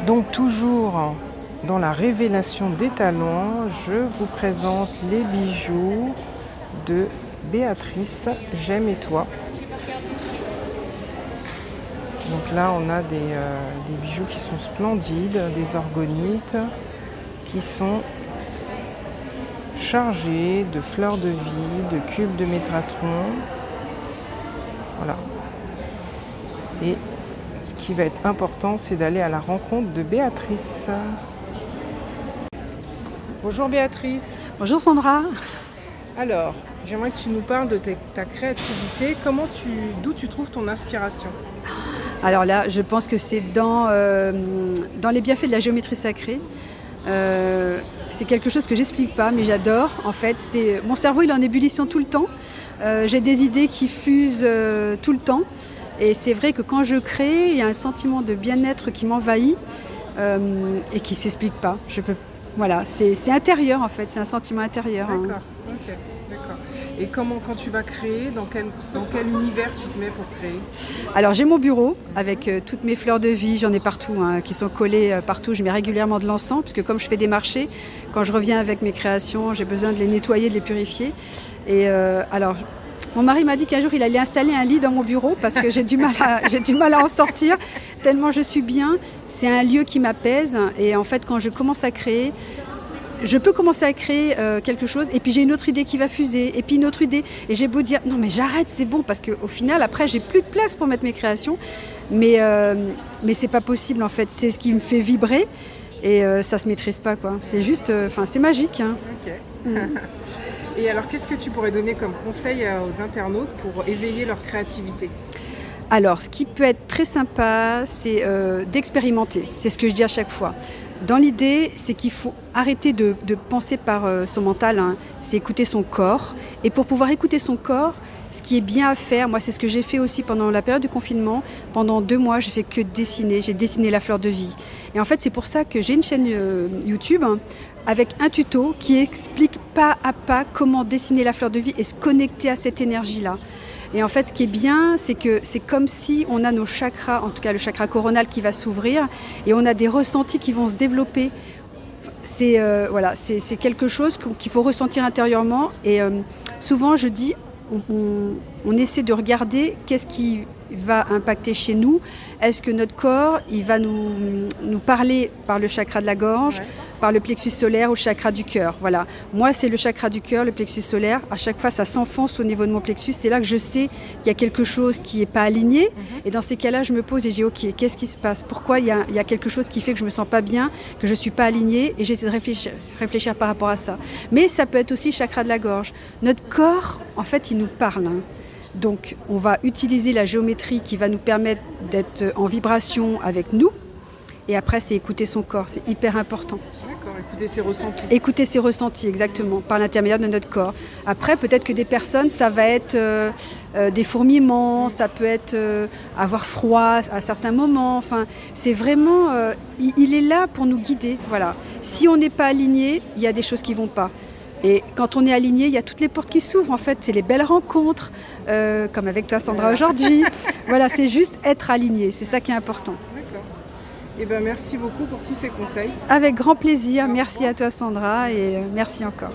Donc toujours dans la révélation des talents, je vous présente les bijoux de Béatrice J'aime et toi. Donc là on a des bijoux qui sont splendides, des orgonites qui sont chargés de fleurs de vie, de cubes de métratron. Voilà. Et ce qui va être important, c'est d'aller à la rencontre de Béatrice. Bonjour Béatrice. Bonjour Sandra. Alors, j'aimerais que tu nous parles de ta créativité. D'où tu trouves ton inspiration? Alors là, je pense que c'est dans les bienfaits de la géométrie sacrée. C'est quelque chose que j'explique pas, mais j'adore. En fait, mon cerveau, il est en ébullition tout le temps. J'ai des idées qui fusent tout le temps. Et c'est vrai que quand je crée, il y a un sentiment de bien-être qui m'envahit et qui ne s'explique pas. Voilà, c'est intérieur en fait, c'est un sentiment intérieur. D'accord, ok, d'accord. Et quand tu vas créer, dans quel univers tu te mets pour créer? Alors j'ai mon bureau avec toutes mes fleurs de vie, j'en ai partout, qui sont collées partout. Je mets régulièrement de l'encens, puisque comme je fais des marchés, quand je reviens avec mes créations, j'ai besoin de les nettoyer, de les purifier. Et alors, mon mari m'a dit qu'un jour il allait installer un lit dans mon bureau parce que j'ai du mal à en sortir tellement je suis bien. C'est un lieu qui m'apaise et en fait quand je commence à créer, je peux commencer à créer quelque chose et puis j'ai une autre idée qui va fuser et puis une autre idée et j'ai beau dire non mais j'arrête, c'est bon, parce qu'au final après j'ai plus de place pour mettre mes créations, mais c'est pas possible en fait, c'est ce qui me fait vibrer et ça se maîtrise pas quoi. C'est juste, c'est magique. Ok. Et alors, qu'est-ce que tu pourrais donner comme conseil aux internautes pour éveiller leur créativité? Alors, ce qui peut être très sympa, c'est d'expérimenter. C'est ce que je dis à chaque fois. Dans l'idée, c'est qu'il faut arrêter de penser par son mental, c'est écouter son corps. Et pour pouvoir écouter son corps, ce qui est bien à faire, moi c'est ce que j'ai fait aussi pendant la période du confinement. Pendant 2 mois, j'ai fait que dessiner. J'ai dessiné la fleur de vie. Et en fait, c'est pour ça que j'ai une chaîne YouTube avec un tuto qui explique pas à pas comment dessiner la fleur de vie et se connecter à cette énergie-là. Et en fait, ce qui est bien, c'est que c'est comme si on a nos chakras, en tout cas le chakra coronal qui va s'ouvrir et on a des ressentis qui vont se développer. C'est quelque chose qu'il faut ressentir intérieurement. Et souvent, je dis, on essaie de regarder qu'est-ce qui va impacter chez nous. Est-ce que notre corps, il va nous parler par le chakra de la gorge, par le plexus solaire ou le chakra du cœur? Voilà. Moi, c'est le chakra du cœur, le plexus solaire. À chaque fois, ça s'enfonce au niveau de mon plexus. C'est là que je sais qu'il y a quelque chose qui n'est pas aligné. Et dans ces cas-là, je me pose et je dis, OK, qu'est-ce qui se passe? Pourquoi il y a quelque chose qui fait que je ne me sens pas bien, que je ne suis pas alignée? Et j'essaie de réfléchir par rapport à ça. Mais ça peut être aussi le chakra de la gorge. Notre corps, en fait, il nous parle. Donc, on va utiliser la géométrie qui va nous permettre d'être en vibration avec nous. Et après, c'est écouter son corps. C'est hyper important. D'accord, écouter ses ressentis. Écouter ses ressentis, exactement, par l'intermédiaire de notre corps. Après, peut-être que des personnes, ça va être des fourmillements, ça peut être avoir froid à certains moments. Enfin, c'est vraiment... il est là pour nous guider, voilà. Si on n'est pas aligné, il y a des choses qui ne vont pas. Et quand on est aligné, il y a toutes les portes qui s'ouvrent. En fait, c'est les belles rencontres, comme avec toi, Sandra, aujourd'hui. Voilà, c'est juste être aligné. C'est ça qui est important. D'accord. Eh bien, merci beaucoup pour tous ces conseils. Avec grand plaisir. Merci à toi, Sandra, et merci encore.